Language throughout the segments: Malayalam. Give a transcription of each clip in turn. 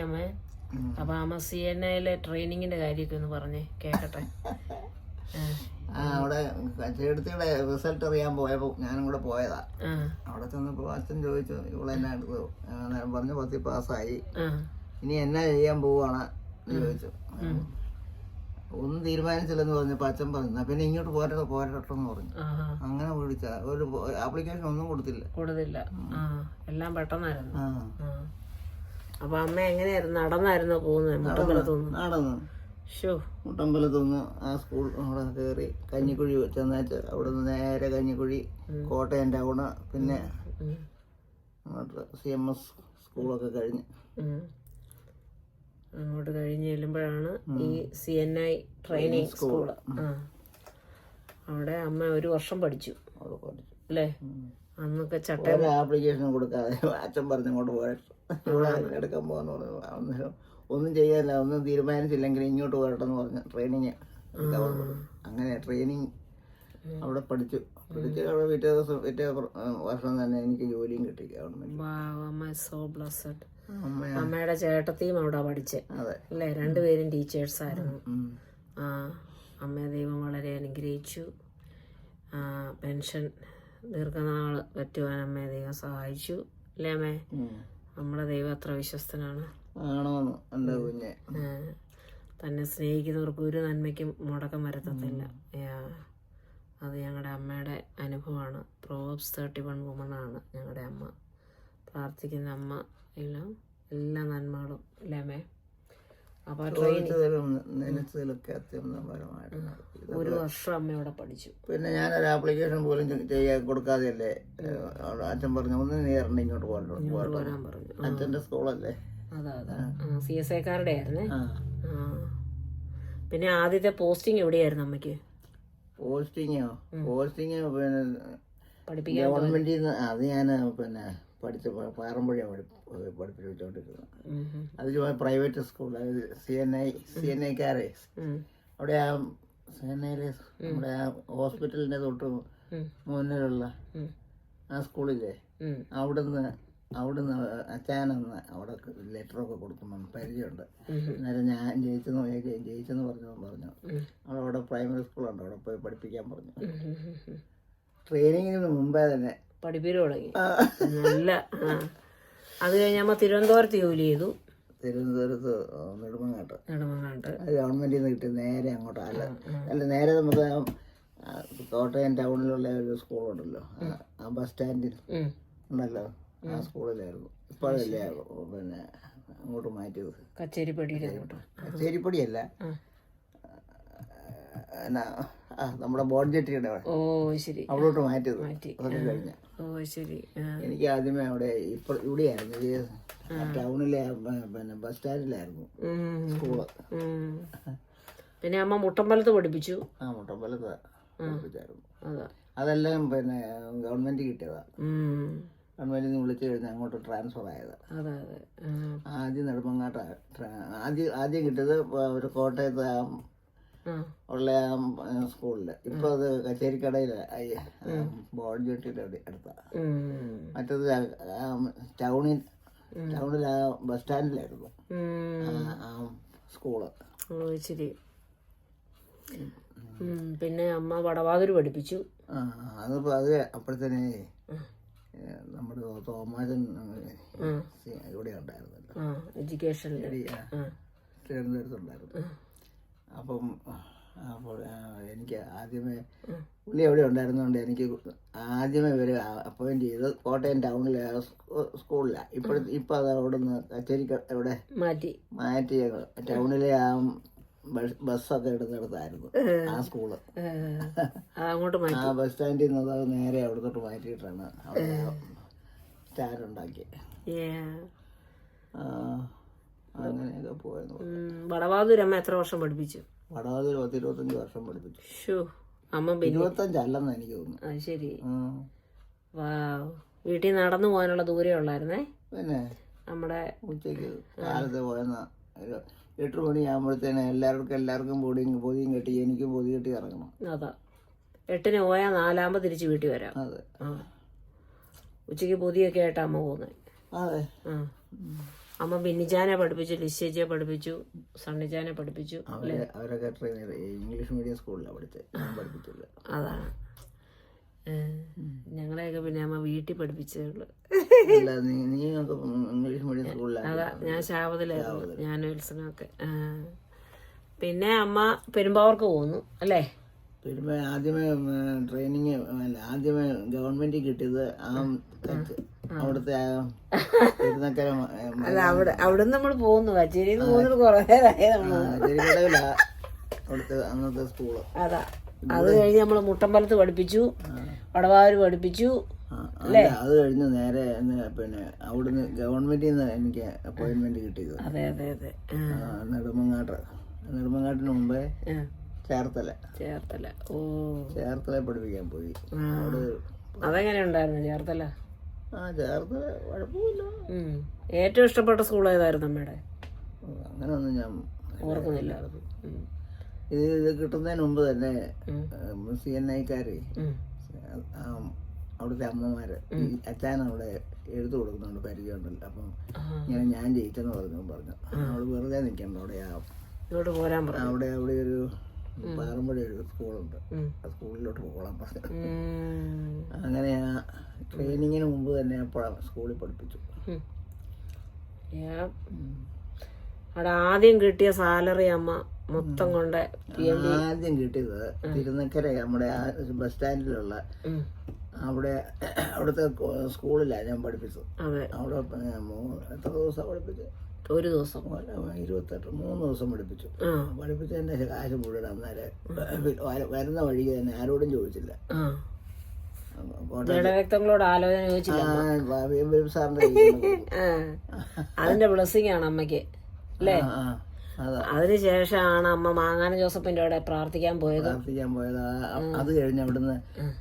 അമ്മേ അപ്പൊ അമ്മ CNA ട്രെയിനിങ്ങിന്റെ കാര്യമൊക്കെ ഒന്ന് പറഞ്ഞേ കേക്കട്ടെ. അവിടെ ചേട്ടത്തിയുടെ റിസൾട്ട് അറിയാൻ പോയപ്പോ ഞാനും കൂടെ പോയതാ. അവിടെ ചെന്നപ്പോ അച്ഛൻ ചോദിച്ചു ഇവളെന്നാ എടുത്തു, ഞാൻ പറഞ്ഞു 10 പാസ്സായി, ഇനി എന്നാ ചെയ്യാൻ പോവാണ് എന്ന് ചോദിച്ചു. ഒന്നും തീരുമാനിച്ചില്ലെന്ന് പറഞ്ഞപ്പോ അച്ഛൻ പറഞ്ഞു പിന്നെ ഇങ്ങോട്ട് പോരട്ടോ എന്ന് പറഞ്ഞു. അങ്ങനെ വിളിച്ച ഒരു ആപ്ലിക്കേഷൻ ഒന്നും കൊടുത്തില്ല. എല്ലാം പെട്ടെന്നായിരുന്നു. അപ്പൊ അമ്മ എങ്ങനെയായിരുന്നു, നടന്നായിരുന്നോ പോകുന്നത്? നടന്നു മുട്ടമ്പലത്തുനിന്ന് ആ സ്കൂൾ അവിടെ കയറി കഞ്ഞിക്കുഴി ചെന്നേച്ച് അവിടെ നിന്ന് നേരെ കഞ്ഞിക്കുഴി, കോട്ടയം ടൗണ്, പിന്നെ CMS സ്കൂളൊക്കെ കഴിഞ്ഞ് അങ്ങോട്ട് കഴിഞ്ഞ് ചെല്ലുമ്പോഴാണ് ഈ CNI ട്രെയിനിങ് സ്കൂള്. അവിടെ അമ്മ 1 വർഷം പഠിച്ചു അല്ലേ? അന്നൊക്കെ ആപ്ലിക്കേഷൻ കൊടുക്കാതെ അച്ഛൻ പറഞ്ഞങ്ങോട്ട് പോയിട്ട് എടുക്കാൻ പോകാന്ന് പറഞ്ഞു. ഒന്നും ചെയ്യാനില്ല, ഒന്നും തീരുമാനിച്ചില്ലെങ്കിൽ ഇങ്ങോട്ട് പോരട്ടെന്ന് പറഞ്ഞു. ട്രെയിനിങ് അങ്ങനെ ട്രെയിനിങ് അവിടെ പഠിച്ചു. അവിടെ പിറ്റേ വർഷം തന്നെ എനിക്ക് ജോലിയും കിട്ടി ഗവൺമെന്റ്. അമ്മയുടെ ചേട്ടത്തിയും അവിടെ പഠിച്ചേ അല്ലേ? 2 പേരും ടീച്ചേഴ്സ് ആയിരുന്നു. അമ്മയെ ദൈവം വളരെ അനുഗ്രഹിച്ചു. പെൻഷൻ ദീർഘനാള് പറ്റുവാൻ അമ്മയെ ദൈവം സഹായിച്ചു അല്ലേ അമ്മേ? നമ്മളെ ദൈവം അത്ര വിശ്വസ്തനാണ്. തന്നെ സ്നേഹിക്കുന്നവർക്ക് ഒരു നന്മയ്ക്കും മുടക്കം വരുത്തത്തില്ല. അത് ഞങ്ങളുടെ അമ്മയുടെ അനുഭവമാണ്. Proverbs 31 വുമണാണ് ഞങ്ങളുടെ അമ്മ. പ്രാർത്ഥിക്കുന്ന അമ്മ എല്ലാ നന്മകളും അല്ലേ അമ്മേ? അപ്പൊ 1 വർഷം അമ്മ ഇവിടെ പഠിച്ചു. പിന്നെ ഞാനൊരു ആപ്ലിക്കേഷൻ പോലും കൊടുക്കാതെയല്ലേ അച്ഛൻ പറഞ്ഞു ഒന്ന് നേരിട്ട് ഇങ്ങോട്ട് വരാൻ പറഞ്ഞു. അച്ഛന്റെ സ്കൂളല്ലേ? അതാ CSIക്കാരുടെ ആയിരുന്നേ. പിന്നെ ആദ്യത്തെ പോസ്റ്റിംഗ് എവിടെയായിരുന്നു അമ്മയ്ക്ക്? പോസ്റ്റിങ് പിന്നെ ഗവൺമെന്റിൽ നിന്ന് അത് ഞാൻ പിന്നെ പഠിച്ച പാറമ്പുഴയാണ് പഠിപ്പിച്ചുകൊണ്ടിരുന്നത്. അത് പ്രൈവറ്റ് സ്കൂൾ, CNIക്കാരെ അവിടെ ആ CNIയിലെ നമ്മുടെ ആ ഹോസ്പിറ്റലിന്റെ തൊട്ട് മുന്നിലുള്ള ആ സ്കൂളില്ലേ, അവിടുന്ന് അച്ഛനെന്ന് അവിടെ ലെറ്ററൊക്കെ കൊടുക്കുമ്പോൾ പരിചയമുണ്ട്. അന്നേരം ഞാൻ ജയിച്ചെന്ന് പറഞ്ഞു അവിടെ പ്രൈമറി സ്കൂളുണ്ട്, അവിടെ പോയി പഠിപ്പിക്കാൻ പറഞ്ഞു. ട്രെയിനിങ്ങിന് മുമ്പേ തന്നെ പഠിപ്പീര് തുടങ്ങി. നല്ല അത് കഴിഞ്ഞമ്മ തിരുവനന്തപുരത്ത് ജോലി ചെയ്തു. തിരുവനന്തപുരത്ത് നെടുമങ്ങാട്ട് ഗവൺമെന്റിൽ നിന്ന് കിട്ടി. നേരെ അങ്ങോട്ട് അല്ല നേരെ നമുക്ക് കോട്ടയം ടൗണിലുള്ള ഒരു സ്കൂളുണ്ടല്ലോ, ആ ബസ് സ്റ്റാൻഡിൽ ഉണ്ടല്ലോ, ആ സ്കൂളിലായിരുന്നു. ഇപ്പോഴല്ലേ പിന്നെ അങ്ങോട്ട് മാറ്റിയത്. കച്ചേരിപ്പടിയല്ല, നമ്മുടെ ബോർഡ് ജെട്ടിയുടെ അവിടോട്ട് മാറ്റിയത്. അതൊക്കെ കഴിഞ്ഞ എനിക്ക് ആദ്യമേ അവിടെ ഇവിടെയായിരുന്നു, ടൗണിലെ പിന്നെ ബസ് സ്റ്റാൻഡിലായിരുന്നു സ്കൂള്. പിന്നെ അമ്മ മുട്ടമ്പലത്ത് പഠിപ്പിച്ചു. മുട്ടമ്പലത്ത് പഠിപ്പിച്ചായിരുന്നു. അതെല്ലാം പിന്നെ ഗവൺമെന്റ് കിട്ടിയതാ. ഗവൺമെന്റിൽ നിന്ന് വിളിച്ചു കഴിഞ്ഞാൽ അങ്ങോട്ട് ട്രാൻസ്ഫർ ആയത്. ആദ്യം നെടുമങ്ങാട്ട് ആദ്യം കിട്ടിയത് ഒരു കോട്ടയത്ത് ഉള്ള സ്കൂളില്. ഇപ്പൊ അത് കച്ചേരിക്കടയില് ബോർഡ് ജെട്ടിയുടെ അടുത്ത. മറ്റത് ടൗണിൽ ആ ബസ് സ്റ്റാൻഡിലായിരുന്നു ആ സ്കൂള്. ശരി. പിന്നെ അമ്മ വടവാതൂര് പഠിപ്പിച്ചു. അത് അപ്പോഴത്തേനെ നമ്മുടെ തോമാജൻ ഇവിടെ ഉണ്ടായിരുന്നല്ലോ, എഡ്യൂക്കേഷൻ തിരുവനന്തപുരത്തുണ്ടായിരുന്നു. അപ്പോൾ എനിക്ക് ആദ്യമേ പുള്ളി എവിടെ ഉണ്ടായിരുന്നതുകൊണ്ട് എനിക്ക് ആദ്യമേ ഇവർ അപ്പോയിന്റ് ചെയ്ത് കോട്ടയം ടൗണിലെ സ്കൂളിലാണ്. ഇപ്പം അത് അവിടെ നിന്ന് കച്ചേരിക്ക് ഇവിടെ മാറ്റി ടൗണിലെ ആ ബസ്സൊക്കെ ഇടുന്നിടത്തായിരുന്നു ആ സ്കൂള്. ആ ബസ് സ്റ്റാൻഡിൽ നിന്ന് അത് നേരെ അവിടെ തൊട്ട് മാറ്റിയിട്ടാണ് അവിടെ സ്റ്റാൻഡ് ഉണ്ടാക്കിയത്. അങ്ങനെയൊക്കെ പോയെന്ന്. വടവാതൂർ അമ്മ എത്ര വർഷം പഠിപ്പിച്ചു? വടവാതൂർ 25 വർഷം പഠിപ്പിച്ചു. 25 അല്ലെന്ന് എനിക്ക് തോന്നുന്നു. ശരി. വീട്ടിൽ നടന്നു പോകാനുള്ള ദൂരേ ഉള്ളായിരുന്നേ? പിന്നെ നമ്മുടെ ഉച്ചയ്ക്ക് കാലത്ത് പോയെന്ന 8 മണിയാകുമ്പോഴത്തേന് എല്ലാവർക്കും പൊതിയും കെട്ടി എനിക്കും പൊതി കെട്ടി ഇറങ്ങണം. അതാ 8-ന് പോയാൽ 4 തിരിച്ച് വീട്ടിൽ വരാം. അതെ. ഉച്ചയ്ക്ക് പൊതിയൊക്കെ ആയിട്ടാ അമ്മ പോകുന്നത്. അതെ. അമ്മ ബിന്നിജാനെ പഠിപ്പിച്ചു, ലിസേജിയെ പഠിപ്പിച്ചു, സണ്ണിജാനെ പഠിപ്പിച്ചു. അവരൊക്കെ ഇംഗ്ലീഷ് മീഡിയം സ്കൂളിലാണ് പഠിച്ചത്, ഞാൻ പഠിപ്പിച്ചില്ല. അതാണ് ഞങ്ങളെയൊക്കെ പിന്നെ അമ്മ വീട്ടിൽ പഠിപ്പിച്ചേ ഉള്ളു. നീ ഇംഗ്ലീഷ് മീഡിയം സ്കൂളിലാണ്. അതാ, ഞാൻ ശാവതിലായിരുന്നു, ഞാൻ വിൽസനൊക്കെ. പിന്നെ അമ്മ പെരുമ്പാവൂർക്ക് പോകുന്നു അല്ലേ? ആദ്യമേ ട്രെയിനിങ് ആദ്യമേ ഗവൺമെന്റ് കിട്ടിയത് അവിടുത്തെ അല്ല, അവിടെ നമ്മൾ പോകുന്നു, കച്ചേരിയിൽ പോകുന്നത് കുറെ നേരമായി അവിടുത്തെ അന്നത്തെ സ്കൂള്. അതാ, അത് കഴിഞ്ഞ് നമ്മള് മുട്ടമ്പലത്ത് പഠിപ്പിച്ചു, വടവായൂര് പഠിപ്പിച്ചു. അത് കഴിഞ്ഞ് നേരെ പിന്നെ അവിടുന്ന് ഗവൺമെന്റിൽ നിന്ന് എനിക്ക് അപ്പോയിന്റ്മെന്റ് കിട്ടിയത്. അതെ അതെ അതെ. നെടുമങ്ങാട്ടിന് മുമ്പേ ചേർത്തല. ഓ, ചേർത്തല പഠിപ്പിക്കാൻ പോയി. അതെങ്ങനെ ഉണ്ടായിരുന്നു ചേർത്തല? ചേർത്തല കുഴപ്പമില്ല. ഏറ്റവും ഇഷ്ടപ്പെട്ട സ്കൂൾ ഏതായിരുന്നു അമ്മയുടെ? അങ്ങനെയൊന്നും ഞാൻ ഓർക്കുന്നില്ല. ഇത് കിട്ടുന്നതിന് മുമ്പ് തന്നെ CNI-ക്കാരെ അവിടുത്തെ അമ്മമാര് അച്ഛൻ അവിടെ എഴുതു കൊടുക്കുന്നുണ്ട്, പരിചയമുണ്ടല്ലോ. അപ്പം ഇങ്ങനെ ഞാൻ ജയിച്ചെന്ന് പറഞ്ഞു അവിടെ വെറുതെ നിൽക്കണ്ട, അവിടെ ഒരു പാറമ്പടി ഒരു സ്കൂളുണ്ട്, ആ സ്കൂളിലോട്ട് പോകണം പറഞ്ഞു. അങ്ങനെ ആ ട്രെയിനിങ്ങിന് മുമ്പ് തന്നെ സ്കൂളിൽ പഠിപ്പിച്ചു. അവിടെ ആദ്യം കിട്ടിയ സാലറി അമ്മ മൊത്തം കൊണ്ട് ആദ്യം കിട്ടിയത് തിരുനക്കര നമ്മുടെ ആ ബസ് സ്റ്റാൻഡിലുള്ള അവിടുത്തെ സ്കൂളിലാണ് ഞാൻ പഠിപ്പിച്ചത്. അവിടെ എത്ര ദിവസം പഠിപ്പിച്ചത്? ഒരു ദിവസം 3 ദിവസം പഠിപ്പിച്ചു. പഠിപ്പിച്ചതിന്റെ കാശ് മുഴുവൻ അന്നേരം വരുന്ന വഴിക്ക് തന്നെ ആരോടും ചോദിച്ചില്ല. ജഡരക്തങ്ങളോട് ആലോചന ചോദിച്ചില്ല. അതിന്റെ ബ്ലെസ്സിങ് ആണ് അമ്മയ്ക്ക് അല്ലേ? അതിനുശേഷമാണ് അമ്മ മാങ്ങാന ജോസഫിന്റെ അവിടെ പ്രാർത്ഥിക്കാൻ പോയത്. അത് കഴിഞ്ഞ് അവിടുന്ന്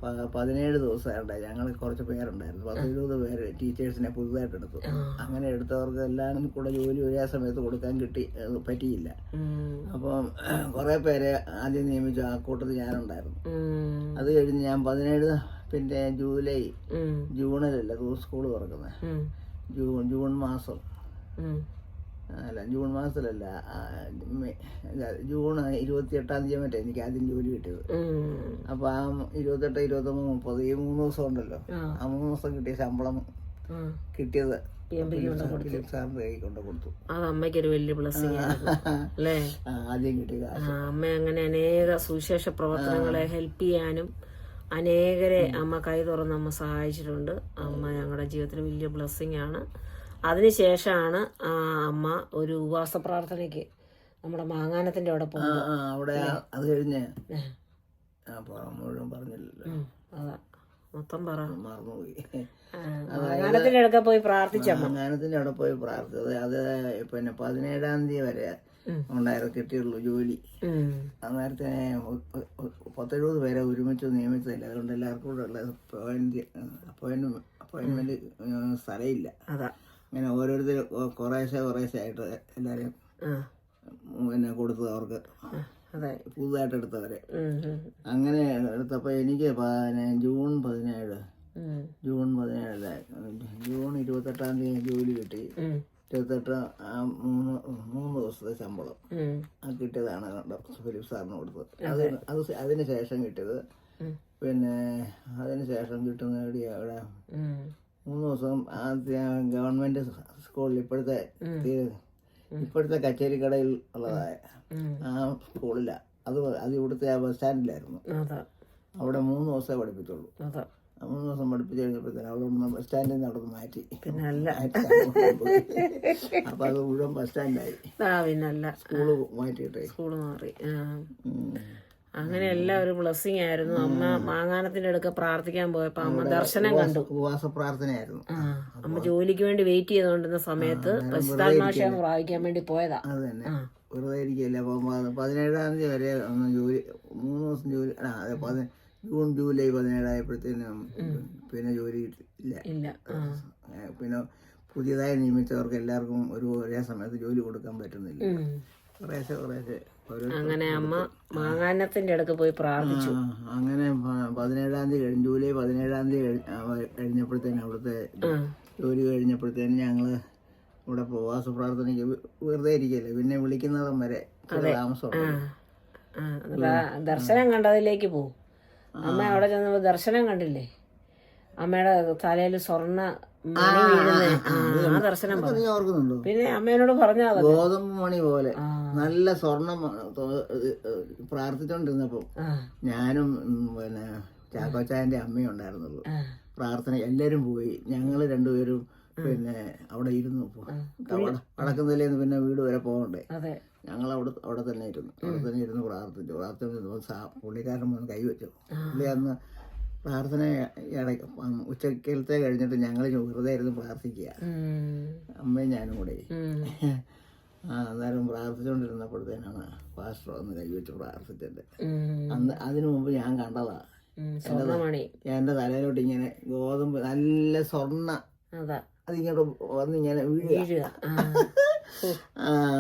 17 ദിവസമായിട്ട് ഞങ്ങൾ കുറച്ച് പേരുണ്ടായിരുന്നു, 10-20 പേര് ടീച്ചേഴ്സിനെ പുതുതായിട്ട് എടുത്തു. അങ്ങനെ എടുത്തവർക്ക് എല്ലാവരും കൂടെ ജോലി ഒരേ സമയത്ത് കൊടുക്കാൻ പറ്റിയില്ല. അപ്പം കുറെ പേരെ ആദ്യം നിയമിച്ചു, ആ കൂട്ടത്തിൽ ഞാനുണ്ടായിരുന്നു. അത് കഴിഞ്ഞ് ഞാൻ 17 പിന്നെ ജൂണിലല്ല സ്കൂൾ തുറക്കുന്നത്, ജൂൺ മാസം അല്ല ജൂൺ മാസത്തിലല്ല, ജൂൺ 28-ാം തീയതി മറ്റേ എനിക്ക് ആദ്യം ജോലി കിട്ടിയത്. അപ്പൊ ആ 28, 29, 30 ഈ 3 ദിവസം ഉണ്ടല്ലോ, ആ 3 ദിവസം കിട്ടിയ ശമ്പളം കിട്ടിയത് സാറിന്റെ കൈ കൊണ്ട് കൊടുത്തു. അത് അമ്മയ്ക്കൊരു വലിയ ബ്ലെസ്സിങ് അല്ലേ? ആദ്യം കിട്ടിയത് അമ്മ അങ്ങനെ അനേക സുവിശേഷ പ്രവർത്തനങ്ങളെ ഹെൽപ്പ് ചെയ്യാനും അനേകരെ അമ്മ കൈ തുറന്ന് അമ്മ സഹായിച്ചിട്ടുണ്ട്. അമ്മ ഞങ്ങളുടെ ജീവിതത്തിൽ വലിയ ബ്ലെസ്സിങ് ആണ്. അതിനുശേഷമാണ് അമ്മ ഒരു ഉപവാസ പ്രാർത്ഥനയ്ക്ക് നമ്മുടെ മാങ്ങാനത്തിന്റെ അവിടെ പോകുന്നത്. അവിടെ അത് കഴിഞ്ഞ് മുഴുവൻ പറഞ്ഞില്ലല്ലോ. അതാ മൊത്തം മറന്നുപോയി. മാങ്ങാനത്തിന്റെ അടുക്ക പോയി പ്രാർത്ഥിച്ചമ്മ. മാങ്ങാനത്തിന്റെ അവിടെ പോയി പ്രാർത്ഥിച്ചത് അത് പിന്നെ 17-ാം തീയതി വരെ ഉണ്ടായിരുന്നു കിട്ടിയുള്ളൂ ജോലി. അന്നേരത്തെ 10-70 പേരെ ഒരുമിച്ച് നിയമിച്ചതില്ല, അതുകൊണ്ട് എല്ലാവർക്കും കൂടെ ഉള്ള അപ്പോയിന്റ്മെന്റ് സ്ഥലമില്ല. അങ്ങനെ ഓരോരുത്തർ കുറേശ്ശെ ആയിട്ട് എല്ലാവരെയും പിന്നെ കൊടുത്തത് അവർക്ക്, പുതുതായിട്ട് എടുത്തവരെ. അങ്ങനെ എടുത്തപ്പോൾ എനിക്ക് ജൂൺ 28-ാം തീയതി ജോലി കിട്ടി. 28 3 ദിവസത്തെ ശമ്പളം കിട്ടിയതാണ് ഫിലിപ്പ് സാറിന് കൊടുത്തത്. അതിന് ശേഷം കിട്ടിയത് പിന്നെ അതിനുശേഷം കിട്ടുന്ന അവിടെ 3 ദിവസം ഗവൺമെന്റ് സ്കൂളിൽ ഇപ്പോഴത്തെ കച്ചേരിക്കടയിൽ ഉള്ളതായ ആ സ്കൂളില്ല, അത് ഇവിടുത്തെ ആ ബസ് സ്റ്റാൻഡിലായിരുന്നു. അവിടെ 3 ദിവസമേ പഠിപ്പിച്ചുള്ളൂ. 3 ദിവസം പഠിപ്പിച്ചു കഴിഞ്ഞപ്പോഴത്തേന് അവിടെ ബസ് സ്റ്റാൻഡിൽ നിന്ന് അവിടെ മാറ്റി. അപ്പൊ അത് മുഴുവൻ ബസ് സ്റ്റാൻഡായി, സ്കൂള് മാറ്റിയിട്ടേ. സ്കൂള് മാറി. അങ്ങനെ എല്ലാം ഒരു ബ്ലെസ്സിങ് ആയിരുന്നു. അമ്മ മാങ്ങാനത്തിന്റെ അടുക്ക പ്രാർത്ഥിക്കാൻ പോയപ്പോ അമ്മ ദർശനം കണ്ടു. ഉപവാസ പ്രാർത്ഥനയായിരുന്നു. അമ്മ ജോലിക്ക് വേണ്ടി വെയിറ്റ് ചെയ്തുകൊണ്ടിരുന്ന സമയത്ത് പരിശുദ്ധാത്മാശയം പ്രാപിക്കാൻ വേണ്ടി പോയതാ. അത് തന്നെ, വെറുതെ ഇരിക്കല്ലേ. അപ്പൊ 17-ാം തീയതി വരെ ഒന്ന് ജോലി 3 ദിവസം ജോലി. ജൂൺ ജൂലൈ 17 ആയപ്പോഴത്തേനും പിന്നെ ജോലി ഇല്ല. പിന്നെ പുതിയതായി നിയമിച്ചവർക്ക് എല്ലാവർക്കും ഒരേ സമയത്ത് ജോലി കൊടുക്കാൻ പറ്റുന്നില്ല. കുറേശ്ശെ അങ്ങനെ അമ്മ മാങ്ങാനത്തിന്റെ അടുക്ക് പോയി പ്രാർത്ഥിച്ചു. അങ്ങനെ 17-ാം തീയതി കഴിഞ്ഞ് ജൂലൈ 17-ാം തീയതി കഴിഞ്ഞപ്പോഴത്തേനും അവിടുത്തെ ജോലി കഴിഞ്ഞപ്പോഴത്തേനും ഞങ്ങള് ഇവിടെ ഉപവാസ പ്രാർത്ഥനയ്ക്ക് വെറുതെ ഇരിക്കല്ലേ, പിന്നെ വിളിക്കുന്നതും വരെ താമസമുണ്ട്. ദർശനം കണ്ടതിലേക്ക് പോവും. അമ്മ അവിടെ ചെന്നപ്പോ ദർശനം കണ്ടില്ലേ, അമ്മയുടെ തലയിൽ സ്വർണ്ണ മണി വീഴുന്നേ, ആ ദർശനം നീ ഓർക്കുന്നുണ്ടോ? പിന്നെ അമ്മേനോട് പറഞ്ഞാ ഗോതമ്പ് മണി പോലെ നല്ല സ്വർണം പ്രാർത്ഥിച്ചോണ്ടിരുന്നപ്പോ ഞാനും പിന്നെ ചാക്കോച്ചായന്റെ അമ്മയും ഉണ്ടായിരുന്നുള്ളൂ. പ്രാർത്ഥന എല്ലാരും പോയി, ഞങ്ങള് രണ്ടുപേരും പിന്നെ അവിടെ ഇരുന്നു. വടക്കുന്നില്ലേന്ന് പിന്നെ വീട് വരെ പോകണ്ടേ, ഞങ്ങൾ അവിടെ തന്നെ ഇരുന്നു പ്രാർത്ഥിച്ചു. പുള്ളിക്കാരൻ വന്ന് കൈവച്ചു. പുള്ളി അന്ന് പ്രാർത്ഥന ഉച്ചക്കലത്തെ കഴിഞ്ഞിട്ട് ഞങ്ങൾ വെറുതെ ഇരുന്ന് പ്രാർത്ഥിക്കുക, അമ്മയും ഞാനും കൂടെ. അന്നേരം പ്രാർത്ഥിച്ചുകൊണ്ടിരുന്നപ്പോഴത്തേനാണ് പാസ്റ്റർ വന്ന് കൈവച്ച് പ്രാർത്ഥിച്ചത്. അതിനു മുമ്പ് ഞാൻ കണ്ടതാ, എന്റെ തലയിലോട്ട് ഇങ്ങനെ ഗോതമ്പ് നല്ല സ്വർണ്ണ അതിങ്ങോട്ട് വന്നിങ്ങനെ വീഴുക.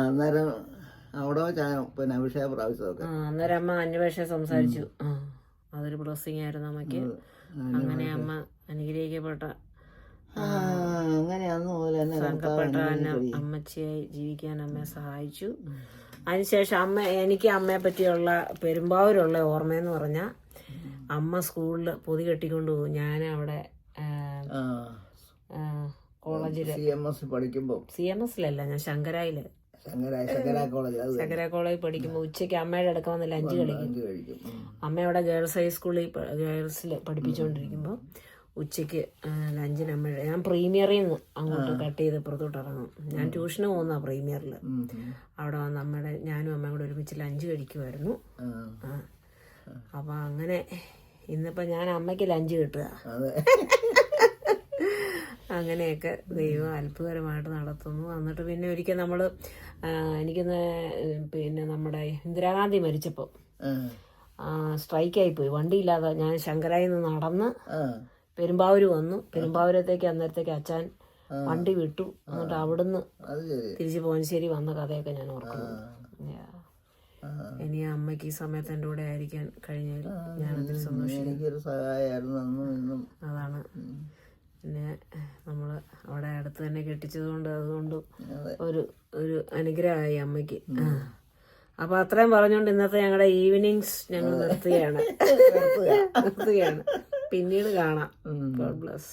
അന്നേരം അവിടെ പിന്നെ അഭിഷേക പ്രാവശ്യമൊക്കെ അന്നേരം അമ്മ അന്വേഷണം സംസാരിച്ചു. അതൊരു ബ്ലെസ്സിങ് ആയിരുന്നു അമ്മയ്ക്ക്. അങ്ങനെ അമ്മ അനുഗ്രഹിക്കപ്പെട്ട സംഘപ്പെട്ട അമ്മച്ചിയായി ജീവിക്കാൻ അമ്മയെ സഹായിച്ചു. അതിനുശേഷം എനിക്ക് അമ്മയെ പറ്റിയുള്ള പെരുമ്പാവൂരുള്ള ഓർമ്മയെന്ന് പറഞ്ഞാൽ, അമ്മ സ്കൂളിൽ പൊതി കെട്ടിക്കൊണ്ട് പോകും. ഞാൻ അവിടെ കോളേജില് CMSലല്ല, ഞാൻ ശങ്കരായില് ശങ്കര കോളേജിൽ പഠിക്കുമ്പോൾ ഉച്ചയ്ക്ക് അമ്മയുടെ അടുക്ക വന്ന് ലഞ്ച് കഴിക്കും. അമ്മ അവിടെ ഗേൾസിൽ പഠിപ്പിച്ചുകൊണ്ടിരിക്കുമ്പോൾ ഉച്ചയ്ക്ക് ലഞ്ചിന് ഞാൻ പ്രീമിയറിൽ നിന്ന് അങ്ങോട്ട് കട്ട് ചെയ്ത് പുറത്തോട്ട് ഇറങ്ങും. ഞാൻ ട്യൂഷന് പോകുന്ന പ്രീമിയറിൽ. അവിടെ വന്ന് ഞാനും അമ്മയും കൂടെ ഒരുമിച്ച് ലഞ്ച് കഴിക്കുമായിരുന്നു. അപ്പൊ അങ്ങനെ ഇന്നിപ്പോ ഞാൻ അമ്മയ്ക്ക് ലഞ്ച് കിട്ടുക. അങ്ങനെയൊക്കെ ദൈവം അത്ഭുതകരമായിട്ട് നടത്തുന്നു. എന്നിട്ട് പിന്നെ ഒരിക്കൽ നമ്മള് പിന്നെ നമ്മുടെ ഇന്ദിരാഗാന്ധി മരിച്ചപ്പോൾ സ്ട്രൈക്കായിപ്പോയി, വണ്ടിയില്ലാതെ ഞാൻ ശങ്കരായിൽ നിന്ന് നടന്ന് പെരുമ്പാവൂര് വന്നു. പെരുമ്പാവൂരത്തേക്ക് അന്നേരത്തേക്ക് അച്ഛൻ വണ്ടി വിട്ടു. എന്നിട്ട് അവിടുന്ന് തിരിച്ച് പോഞ്ചേരി വന്ന കഥയൊക്കെ ഞാൻ ഓർക്കുന്നു. ഇനി അമ്മയ്ക്ക് ഈ സമയത്ത് എൻ്റെ കൂടെ ആയിരിക്കാൻ കഴിഞ്ഞാൽ ഞാനതിൽ സന്തോഷിക്കും. അതാണ്. പിന്നെ നമ്മള് അവിടെ അടുത്ത് തന്നെ കെട്ടിച്ചതുകൊണ്ട് അതുകൊണ്ട് ഒരു അനുഗ്രഹമായി അമ്മയ്ക്ക്. അപ്പൊ അത്രയും പറഞ്ഞുകൊണ്ട് ഇന്നത്തെ ഞങ്ങളുടെ ഈവനിങ്സ് ഞങ്ങൾ നിർത്തുകയാണ്. പിന്നീട് കാണാം. God bless.